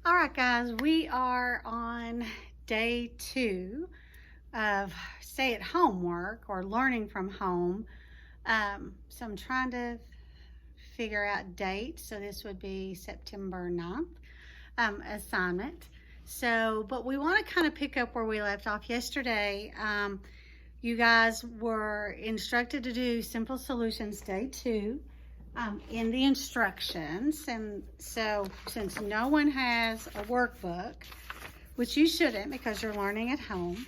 All right, guys, we are on day 2 of stay-at-home work or learning from home. So I'm trying to figure out dates. So this would be September 9th assignment. But we want to kind of pick up where we left off yesterday. You guys were instructed to do Simple Solutions Day 2. In the instructions, and so since no one has a workbook, which you shouldn't because you're learning at home,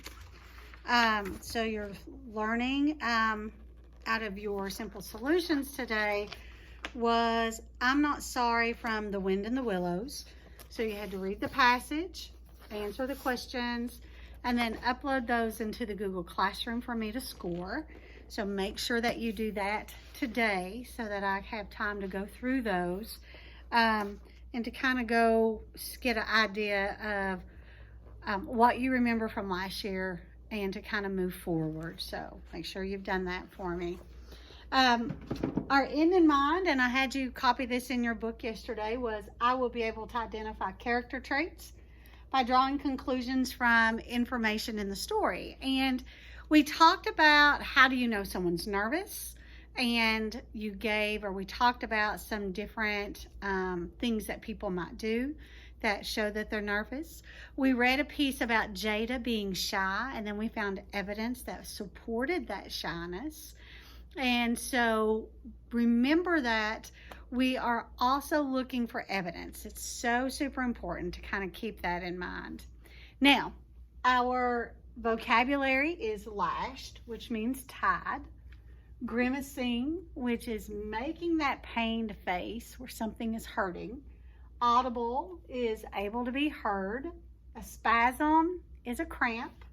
so you're learning out of your Simple Solutions today was I'm Not Sorry from The Wind in the Willows. So you had to read the passage, answer the questions, and then upload those into the Google Classroom for me to score. So make sure that you do that today so that I have time to go through those and to kind of get an idea of what you remember from last year and to kind of move forward. So make sure you've done that for me. Our end in mind, and I had you copy this in your book yesterday, was I will be able to identify character traits by drawing conclusions from information in the story. And we talked about how do you know someone's nervous, and we talked about some different things that people might do that show that they're nervous. We read a piece about Jada being shy, and then we found evidence that supported that shyness. And so remember that we are also looking for evidence. It's so super important to kind of keep that in mind. Now, our vocabulary is lashed, which means tied. Grimacing, which is making that pained face where something is hurting. Audible is able to be heard. A spasm is a cramp.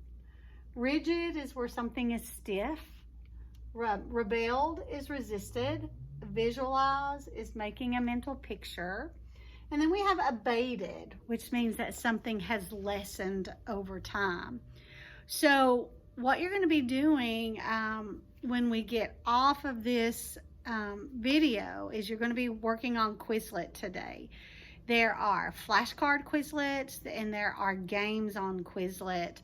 Rigid is where something is stiff. Rebelled is resisted. Visualize is making a mental picture. And then we have abated, which means that something has lessened over time. So what you're going to be doing when we get off of this video is you're going to be working on Quizlet today. There are flashcard Quizlets and there are games on Quizlet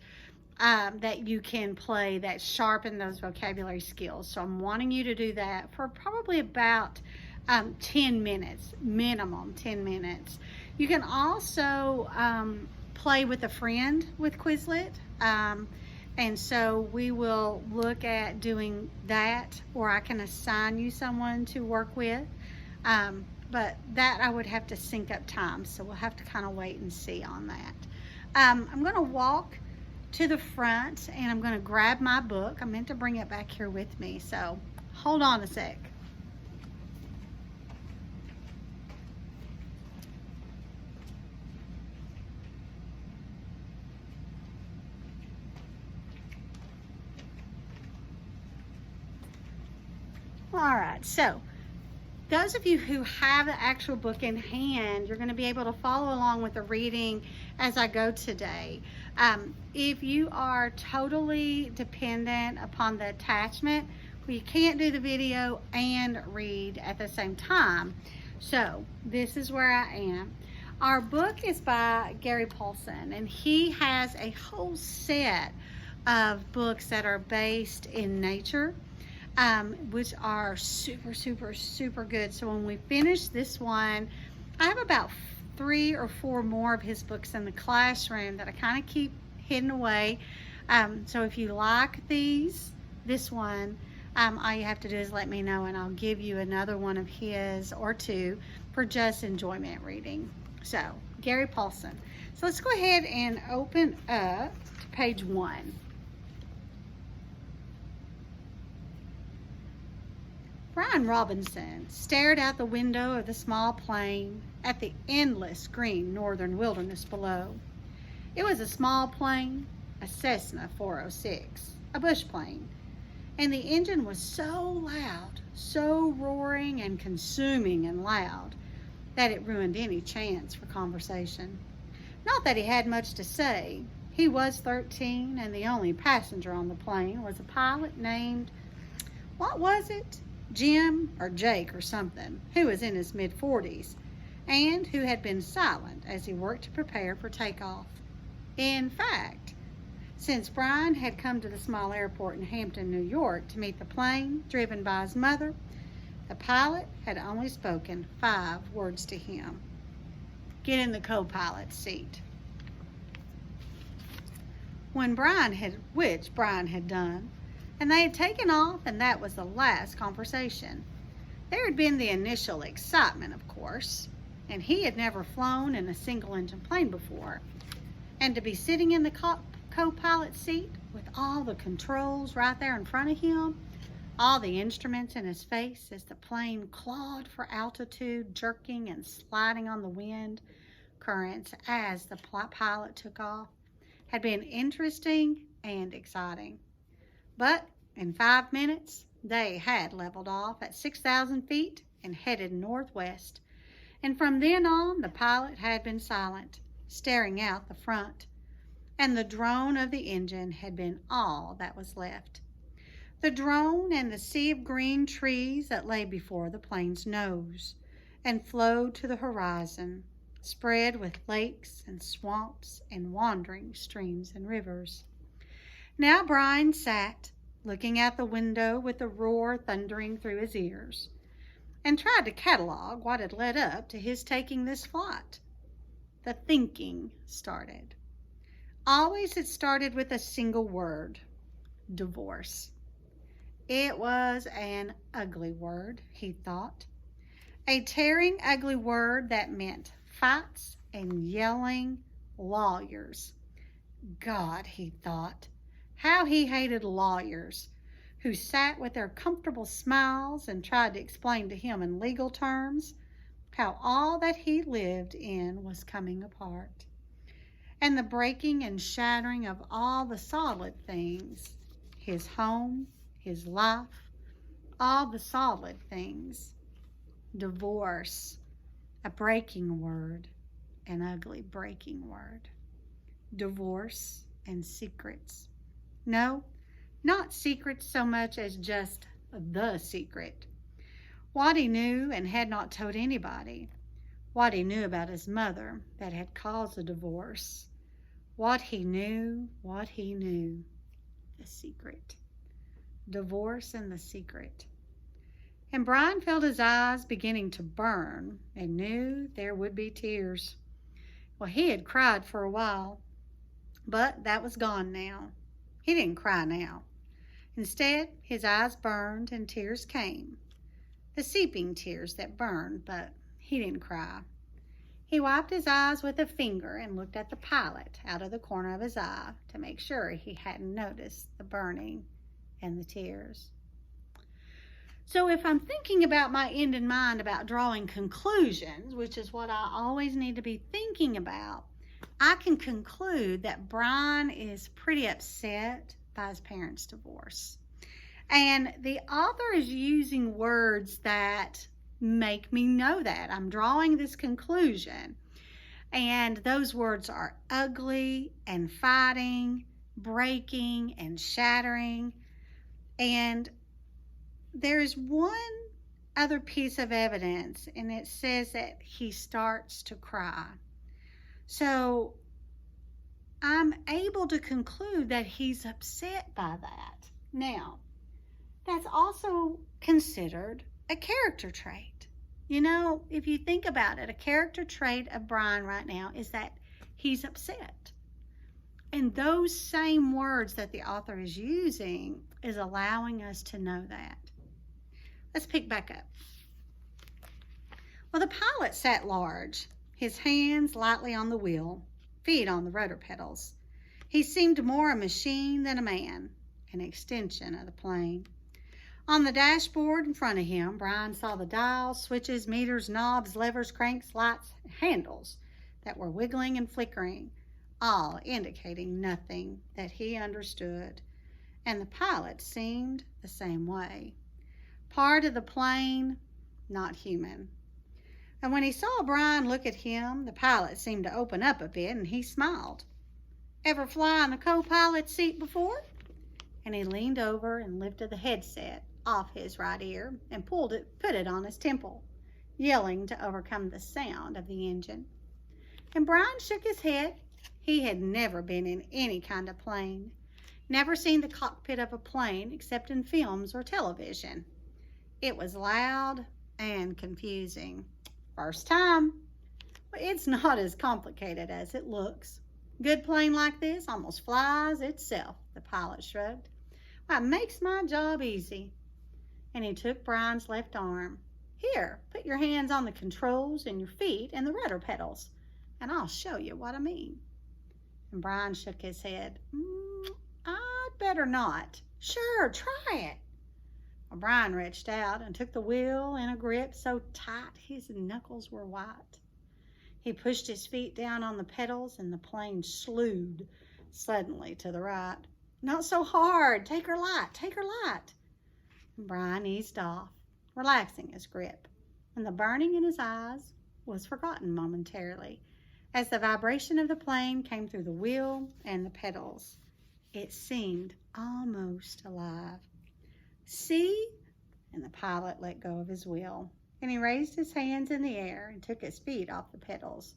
that you can play that sharpen those vocabulary skills. So I'm wanting you to do that for probably about 10 minutes, minimum 10 minutes. You can also play with a friend with Quizlet. And so we will look at doing that, or I can assign you someone to work with. But that I would have to sync up time. So we'll have to kind of wait and see on that. I'm going to walk to the front and I'm going to grab my book. I meant to bring it back here with me. So hold on a sec. All right, so those of you who have the actual book in hand, you're going to be able to follow along with the reading as I go today. If you are totally dependent upon the attachment, well, you can't do the video and read at the same time. So this is where I am. Our book is by Gary Paulson, and he has a whole set of books that are based in nature. Which are super, super, super good. So when we finish this one, I have about 3 or 4 more of his books in the classroom that I kind of keep hidden away. So if you like this one, all you have to do is let me know and I'll give you another one of his or 2 for just enjoyment reading. So Gary Paulson. So let's go ahead and open up to page 1. Brian Robinson stared out the window of the small plane at the endless green northern wilderness below. It was a small plane, a Cessna 406, a bush plane, and the engine was so loud, so roaring and consuming and loud, that it ruined any chance for conversation. Not that he had much to say. He was 13, and the only passenger on the plane was a pilot named, what was it? Jim or Jake or something, who was in his mid-40s. and who had been silent as he worked to prepare for takeoff. In fact, since Brian had come to the small airport in Hampton, New York to meet the plane driven by his mother, the pilot had only spoken 5 words to him. Get in the co-pilot's seat. Which Brian had done, and they had taken off, and that was the last conversation. There had been the initial excitement, of course, and he had never flown in a single-engine plane before. And to be sitting in the co-pilot seat with all the controls right there in front of him, all the instruments in his face as the plane clawed for altitude, jerking and sliding on the wind currents as the pilot took off, had been interesting and exciting. But in 5 minutes, they had leveled off at 6,000 feet and headed northwest. And from then on, the pilot had been silent, staring out the front, and the drone of the engine had been all that was left. The drone and the sea of green trees that lay before the plane's nose and flowed to the horizon, spread with lakes and swamps and wandering streams and rivers. Now Brian sat, looking out the window with the roar thundering through his ears, and tried to catalog what had led up to his taking this flight. The thinking started. Always it started with a single word: divorce. It was an ugly word, he thought. A tearing, ugly word that meant fights and yelling, lawyers. God, he thought, how he hated lawyers who sat with their comfortable smiles and tried to explain to him in legal terms how all that he lived in was coming apart, and the breaking and shattering of all the solid things, his home, his life, all the solid things. Divorce, a breaking word, an ugly breaking word. Divorce and secrets. No, not secrets so much as just the secret. What he knew and had not told anybody. What he knew about his mother that had caused the divorce. What he knew. The secret. Divorce and the secret. And Brian felt his eyes beginning to burn and knew there would be tears. Well, he had cried for a while, but that was gone now. He didn't cry now. Instead, his eyes burned and tears came. The seeping tears that burned, but he didn't cry. He wiped his eyes with a finger and looked at the pilot out of the corner of his eye to make sure he hadn't noticed the burning and the tears. So if I'm thinking about my end in mind about drawing conclusions, which is what I always need to be thinking about, I can conclude that Brian is pretty upset by his parents' divorce. And the author is using words that make me know that. I'm drawing this conclusion. And those words are ugly and fighting, breaking and shattering. And there's one other piece of evidence, and it says that he starts to cry. So I'm able to conclude that he's upset by that. Now, that's also considered a character trait. You know, if you think about it, a character trait of Brian right now is that he's upset. And those same words that the author is using is allowing us to know that. Let's pick back up. Well, the pilot sat large, his hands lightly on the wheel, feet on the rudder pedals. He seemed more a machine than a man, an extension of the plane. On the dashboard in front of him, Brian saw the dials, switches, meters, knobs, levers, cranks, lights, and handles that were wiggling and flickering, all indicating nothing that he understood. And the pilot seemed the same way. Part of the plane, not human. And when he saw Brian look at him, the pilot seemed to open up a bit and he smiled. Ever fly in the co-pilot's seat before? And he leaned over and lifted the headset off his right ear and put it on his temple. yelling to overcome the sound of the engine. And Brian shook his head. He had never been in any kind of plane, never seen the cockpit of a plane except in films or television. It was loud and confusing. First time. Well, it's not as complicated as it looks. A good plane like this almost flies itself, the pilot shrugged. Well, it makes my job easy. And he took Brian's left arm. Here, put your hands on the controls and your feet and the rudder pedals, and I'll show you what I mean. And Brian shook his head. I'd better not. Sure, try it. Well, Brian reached out and took the wheel in a grip so tight his knuckles were white. He pushed his feet down on the pedals and the plane slewed suddenly to the right. Not so hard. Take her light. Take her light. And Brian eased off, relaxing his grip, and the burning in his eyes was forgotten momentarily as the vibration of the plane came through the wheel and the pedals. It seemed almost alive. See? And the pilot let go of his wheel, and he raised his hands in the air and took his feet off the pedals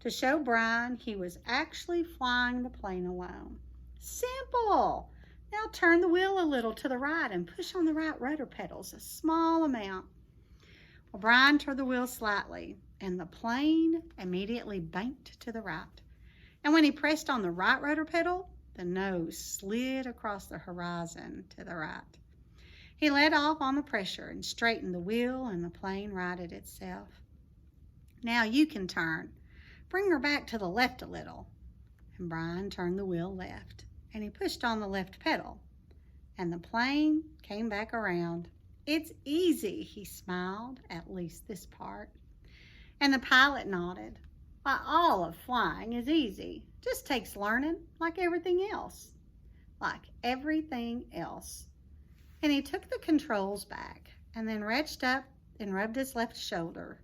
to show Brian he was actually flying the plane alone. Simple! Now turn the wheel a little to the right and push on the right rudder pedals, a small amount. Well, Brian turned the wheel slightly, and the plane immediately banked to the right. And when he pressed on the right rudder pedal, the nose slid across the horizon to the right. He let off on the pressure and straightened the wheel, and the plane righted itself. Now you can turn. Bring her back to the left a little. And Brian turned the wheel left, and he pushed on the left pedal, and the plane came back around. It's easy, he smiled, at least this part. And the pilot nodded. Why, all of flying is easy. Just takes learning like everything else. Like everything else. And he took the controls back and then reached up and rubbed his left shoulder.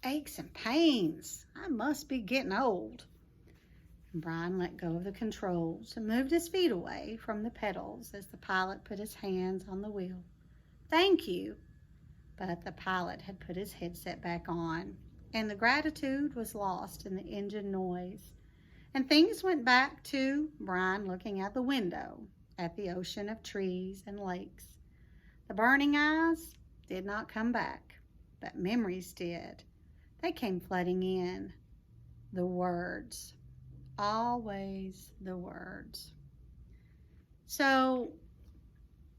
Aches and pains. I must be getting old. And Brian let go of the controls and moved his feet away from the pedals as the pilot put his hands on the wheel. Thank you. But the pilot had put his headset back on, and the gratitude was lost in the engine noise. And things went back to Brian looking out the window at the ocean of trees and lakes. The burning eyes did not come back, but memories did. They came flooding in. The words. Always the words. So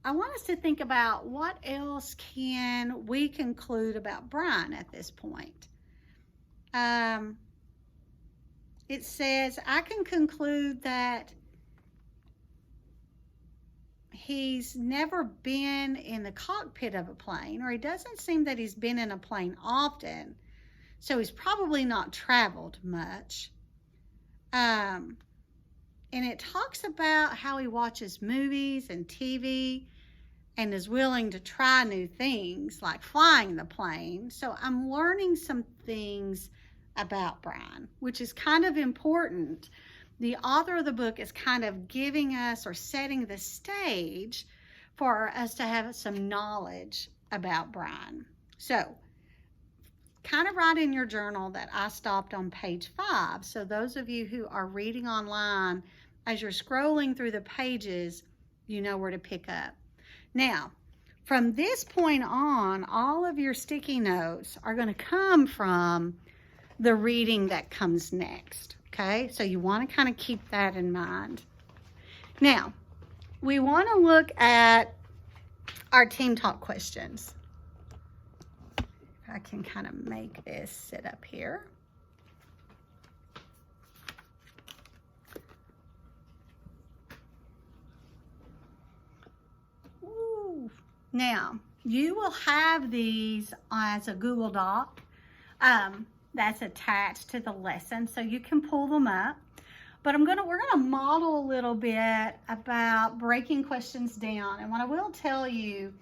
I want us to think about what else can we conclude about Brian at this point. It says, I can conclude that he's never been in the cockpit of a plane, or he doesn't seem that he's been in a plane often, so he's probably not traveled much. And it talks about how he watches movies and TV and is willing to try new things like flying the plane. So I'm learning some things about Brian, which is kind of important. The author of the book is kind of giving us or setting the stage for us to have some knowledge about Brian. So kind of write in your journal that I stopped on page 5. So those of you who are reading online, as you're scrolling through the pages, you know where to pick up. Now, from this point on, all of your sticky notes are going to come from the reading that comes next, okay? So you want to kind of keep that in mind. Now, we want to look at our team talk questions. I can kind of make this sit up here. Ooh. Now, you will have these as a Google Doc that's attached to the lesson, so you can pull them up. But we're gonna model a little bit about breaking questions down. And what I will tell you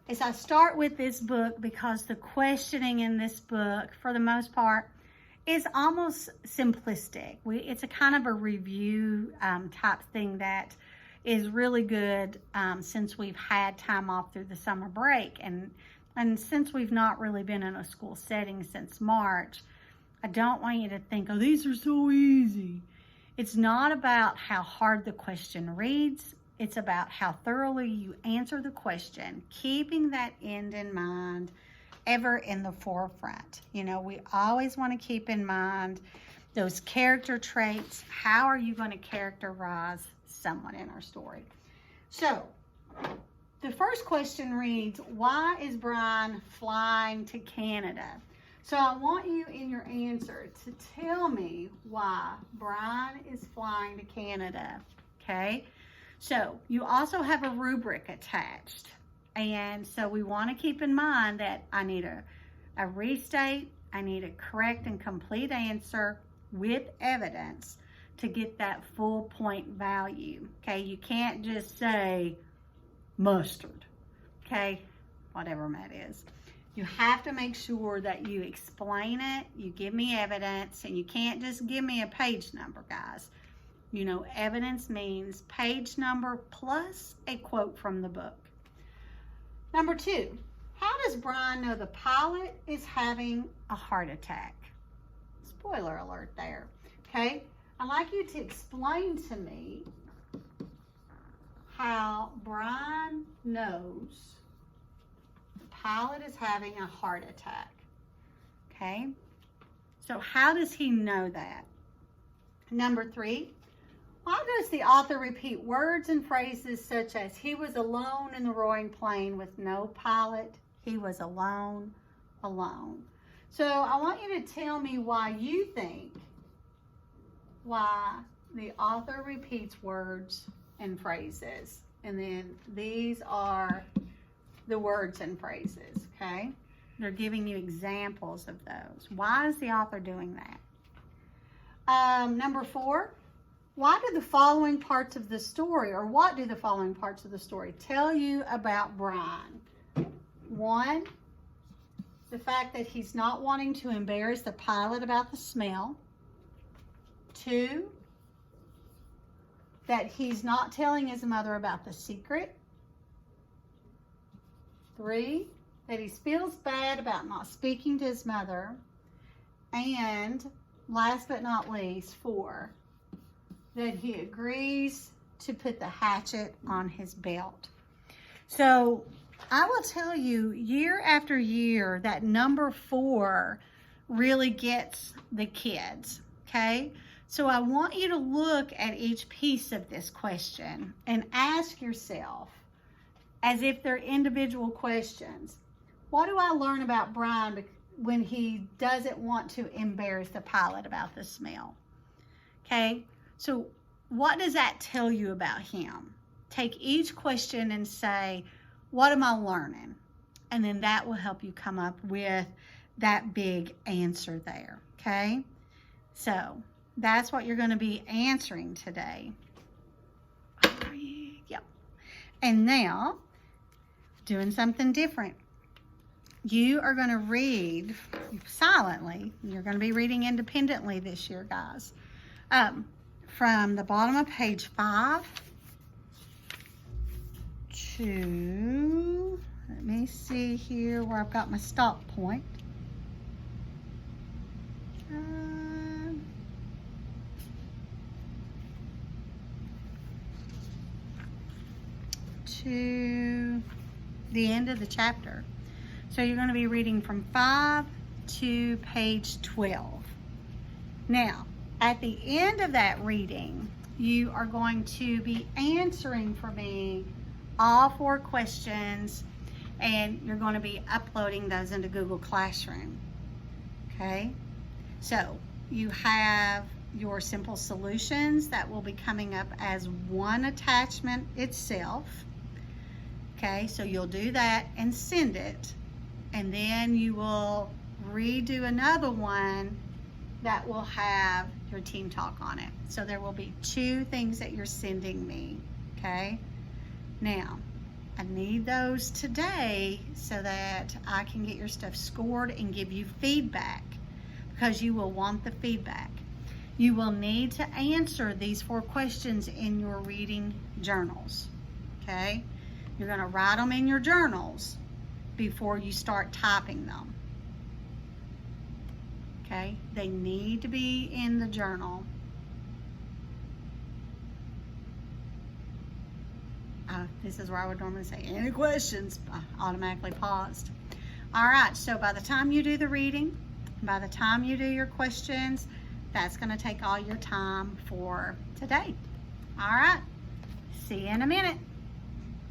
is I start with this book because the questioning in this book, for the most part, is almost simplistic. It's a kind of a review type thing that is really good since we've had time off through the summer break. And And since we've not really been in a school setting since March, I don't want you to think, oh, these are so easy. It's not about how hard the question reads. It's about how thoroughly you answer the question, keeping that end in mind, ever in the forefront. You know, we always want to keep in mind those character traits. How are you going to characterize someone in our story? So, the first question reads, why is Brian flying to Canada? So I want you in your answer to tell me why Brian is flying to Canada, okay? So you also have a rubric attached. And so we want to keep in mind that I need a restate, I need a correct and complete answer with evidence to get that full point value, okay? You can't just say mustard, okay? Whatever that is. You have to make sure that you explain it, you give me evidence, and you can't just give me a page number, guys. You know, evidence means page number plus a quote from the book. Number 2, how does Brian know the pilot is having a heart attack? Spoiler alert there, okay? I'd like you to explain to me how Brian knows pilot is having a heart attack, okay? So how does he know that? Number 3, why does the author repeat words and phrases such as he was alone in the roaring plane with no pilot, he was alone, alone. So I want you to tell me why you think why the author repeats words and phrases. And then these are the words and phrases, okay? They're giving you examples of those. Why is the author doing that? Number 4, why do the following parts of the story, or what do the following parts of the story tell you about Brian? 1, the fact that he's not wanting to embarrass the pilot about the smell. 2, that he's not telling his mother about the secret. 3, that he feels bad about not speaking to his mother. And last but not least, 4, that he agrees to put the hatchet on his belt. So I will tell you, year after year, that number 4 really gets the kids, okay? So I want you to look at each piece of this question and ask yourself, as if they're individual questions, what do I learn about Brian when he doesn't want to embarrass the pilot about the smell? Okay, so what does that tell you about him? Take each question and say, what am I learning? And then that will help you come up with that big answer there, okay? So that's what you're going to be answering today. Yep. And now, doing something different. You are going to read silently. You're going to be reading independently this year, guys. From the bottom of page 5 to, let me see here where I've got my stop point. To the end of the chapter. So you're going to be reading from 5 to page 12. Now, at the end of that reading, you are going to be answering for me all 4 questions, and you're going to be uploading those into Google Classroom. Okay? So you have your simple solutions that will be coming up as one attachment itself. Okay, so you'll do that and send it, and then you will redo another one that will have your team talk on it. So there will be 2 things that you're sending me, okay? Now, I need those today so that I can get your stuff scored and give you feedback, because you will want the feedback. You will need to answer these 4 questions in your reading journals, okay? You're going to write them in your journals, before you start typing them. Okay, they need to be in the journal. This is where I would normally say, any questions? I automatically paused. All right, so by the time you do the reading, by the time you do your questions, that's going to take all your time for today. All right, see you in a minute.